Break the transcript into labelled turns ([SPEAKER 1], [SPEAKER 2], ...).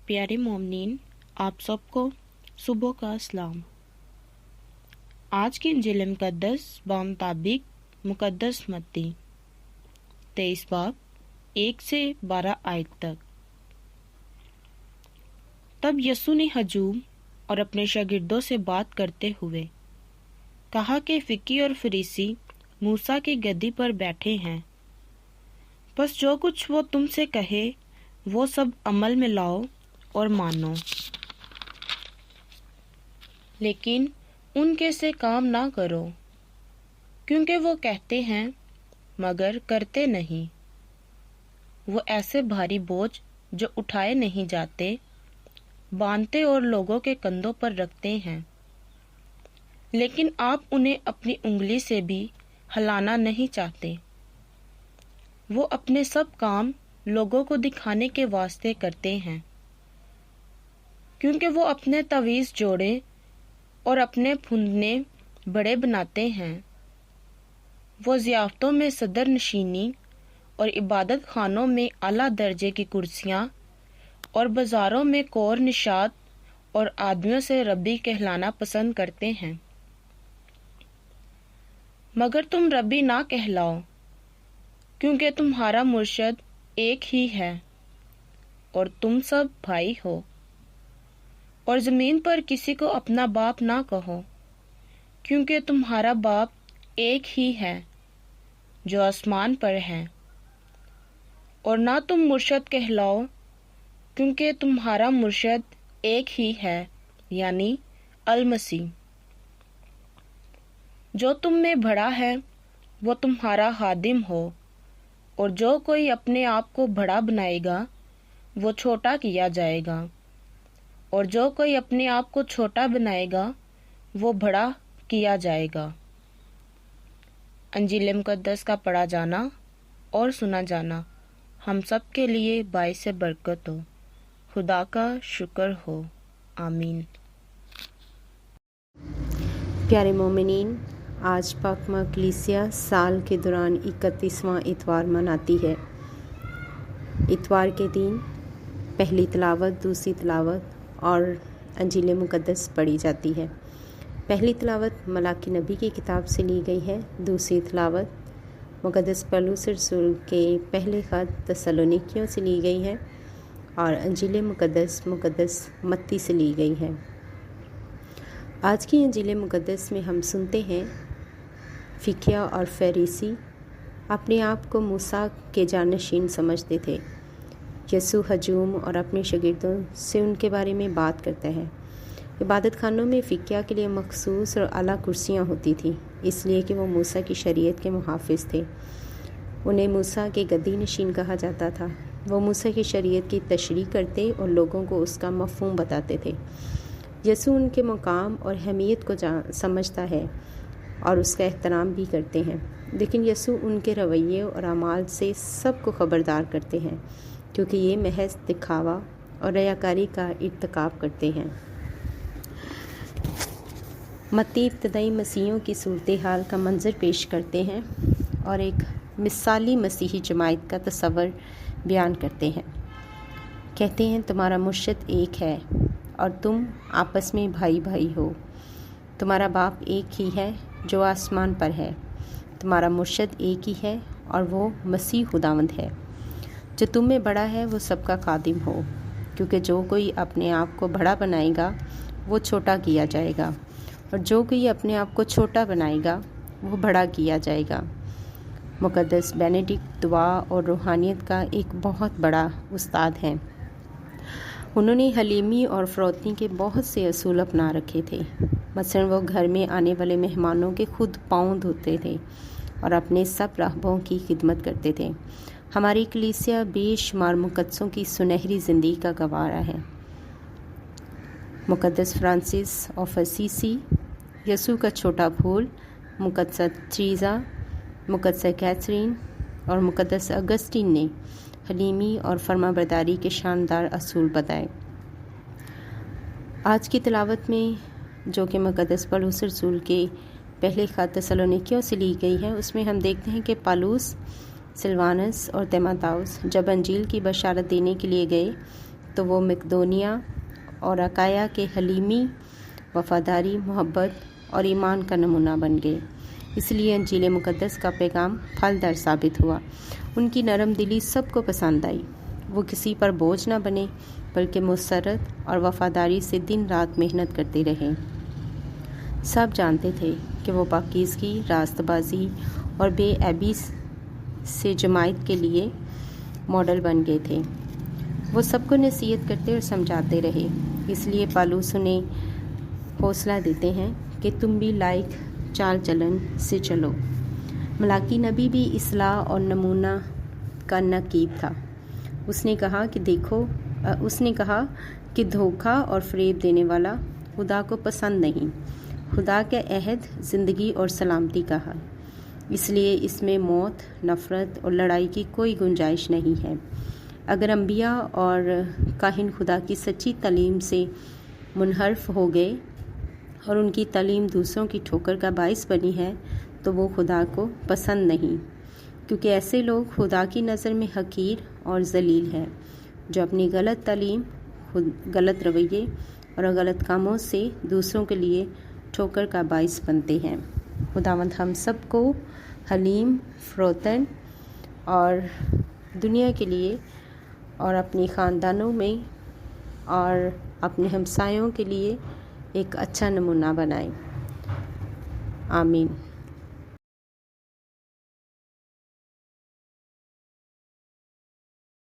[SPEAKER 1] प्यारे मोमिनीन, आप सबको सुबह का सलाम। आज की इंजील मुकद्दस बामुताबिक मुकद्दस मत्ती 23 बाब 1 से 12 आयत तक। तब यसू ने हजूम और अपने शागिर्दों से बात करते हुए कहा कि फिकी और फरीसी मूसा की गद्दी पर बैठे हैं, बस जो कुछ वो तुमसे कहे वो सब अमल में लाओ और मानो, लेकिन उनके से काम ना करो, क्योंकि वो कहते हैं मगर करते नहीं। वो ऐसे भारी बोझ जो उठाए नहीं जाते बांधते और लोगों के कंधों पर रखते हैं, लेकिन आप उन्हें अपनी उंगली से भी हिलाना नहीं चाहते। वो अपने सब काम लोगों को दिखाने के वास्ते करते हैं, क्योंकि वो अपने तवीज़ जोड़े और अपने फुंदने बड़े बनाते हैं। वो ज़ियाफ़तों में सदर नशीनी और इबादत खानों में आला दर्जे की कुर्सियाँ और बाज़ारों में कौर निशात और आदमियों से रब्बी कहलाना पसंद करते हैं। मगर तुम रब्बी ना कहलाओ, क्योंकि तुम्हारा मुर्शद एक ही है और तुम सब भाई हो। और ज़मीन पर किसी को अपना बाप ना कहो, क्योंकि तुम्हारा बाप एक ही है जो आसमान पर है। और ना तुम मुर्शद कहलाओ, क्योंकि तुम्हारा मुर्शद एक ही है, यानी अल मसीह। जो तुम में बड़ा है वो तुम्हारा हादिम हो, और जो कोई अपने आप को बड़ा बनाएगा वो छोटा किया जाएगा, और जो कोई अपने आप को छोटा बनाएगा वो बड़ा किया जाएगा। इंजील मुकद्दस का पढ़ा जाना और सुना जाना हम सब के लिए बाइस बरकत हो। खुदा का शुक्र हो। आमीन।
[SPEAKER 2] प्यारे मोमिनीन, आज पाकमा कलीसिया साल के दौरान 31वां इतवार मनाती है। इतवार के दिन पहली तिलावत, दूसरी तिलावत और इंजील मुकद्दस पढ़ी जाती है। पहली तिलावत मलाकी नबी की किताब से ली गई है। दूसरी तिलावत मुकद्दस पौलुस रसूल के पहले खत तसलोनिकियों से ली गई है, और इंजील मुकद्दस मत्ती से ली गई है। आज की इंजील मुकद्दस में हम सुनते हैं फिकिया और फरीसी अपने आप को मूसा के जानशीन समझते थे। यसू हजूम और अपने शागिर्दों से उनके बारे में बात करता है। इबादत खानों में फिकिया के लिए मखसूस और आला कुर्सियाँ होती थी, इसलिए कि वो मूसा की शरीयत के मुहाफिज थे। उन्हें मूसा के गद्दी नशीन कहा जाता था। वो मूसा की शरीयत की तशरीह करते और लोगों को उसका मफ़हूम बताते थे। यसू उनके मुकाम और अहमियत को समझता है और उसका एहतराम भी करते हैं, लेकिन यसू उनके रवैये और अमाल से सबको ख़बरदार करते हैं, क्योंकि ये महज दिखावा और रयाकारी का इर्तिकाब करते हैं। मत्ती इब्तदाई मसीहों की सूरत हाल का मंजर पेश करते हैं और एक मिसाली मसीही जमात का तस्वर बयान करते हैं। कहते हैं, तुम्हारा मुर्शद एक है और तुम आपस में भाई भाई हो। तुम्हारा बाप एक ही है जो आसमान पर है। तुम्हारा मुर्शद एक ही है और वो मसीह खुदावंद है। जो तुम में बड़ा है वो सबका खादिम हो, क्योंकि जो कोई अपने आप को बड़ा बनाएगा वो छोटा किया जाएगा, और जो कोई अपने आप को छोटा बनाएगा वो बड़ा किया जाएगा। मुकद्दस बेनेडिक्ट दुआ और रूहानियत का एक बहुत बड़ा उस्ताद हैं। उन्होंने हलीमी और फ़रोतनी के बहुत से असूल अपना रखे थे। मसलन वो घर में आने वाले मेहमानों के खुद पाँव धोते थे और अपने सब राहबों की खिदमत करते थे। हमारी कलीसिया बेशुमार मुकद्दसों की सुनहरी ज़िंदगी का गवारा है। मुकद्दस फ्रांसिस ऑफ असीसी, यसू का छोटा फूल, मुकद्दस ट्रीज़ा, मुकद्दस कैथरीन और मुकद्दस अगस्टीन ने हलीमी और फरमाबरदारी के शानदार असूल बताए। आज की तिलावत में جو کہ مقدس پالوس رسول کے پہلے خط تسالونیکیوں سے لی گئی ہے، اس میں ہم دیکھتے ہیں کہ پالوس، سلوانس اور تیموتھاؤس جب انجیل کی بشارت دینے کے لیے گئے تو وہ مقدونیہ اور اکایا کے حلیمی، وفاداری، محبت اور ایمان کا نمونہ بن گئے۔ اس لیے انجیل مقدس کا پیغام پھلدار ثابت ہوا۔ ان کی نرم دلی سب کو پسند آئی۔ وہ کسی پر بوجھ نہ بنے بلکہ مسرت اور وفاداری سے دن رات محنت کرتے رہے۔ سب جانتے تھے کہ وہ پاکیزگی، راست بازی اور بے عیبی سے جماعت کے لیے ماڈل بن گئے تھے۔ وہ سب کو نصیحت کرتے اور سمجھاتے رہے۔ اس لیے پالوس انہیں حوصلہ دیتے ہیں کہ تم بھی لائق چال چلن سے چلو۔ ملاکی نبی بھی اصلاح اور نمونہ کا نقیب تھا۔ اس نے کہا کہ دھوکہ اور فریب دینے والا خدا کو پسند نہیں۔ خدا کا عہد زندگی اور سلامتی کا ہے، اس لیے اس میں موت، نفرت اور لڑائی کی کوئی گنجائش نہیں ہے۔ اگر انبیاء اور کاہن خدا کی سچی تعلیم سے منحرف ہو گئے اور ان کی تعلیم دوسروں کی ٹھوکر کا باعث بنی ہے تو وہ خدا کو پسند نہیں، کیونکہ ایسے لوگ خدا کی نظر میں حقیر اور ذلیل ہیں، جو اپنی غلط تعلیم، غلط رویے اور غلط کاموں سے دوسروں کے لیے ٹھوکر کا باعث بنتے ہیں۔ خداوند ہم سب کو حلیم، فروتن اور دنیا کے لیے اور اپنی خاندانوں میں اور اپنے ہمسایوں کے لیے ایک اچھا نمونہ بنائیں۔ آمین۔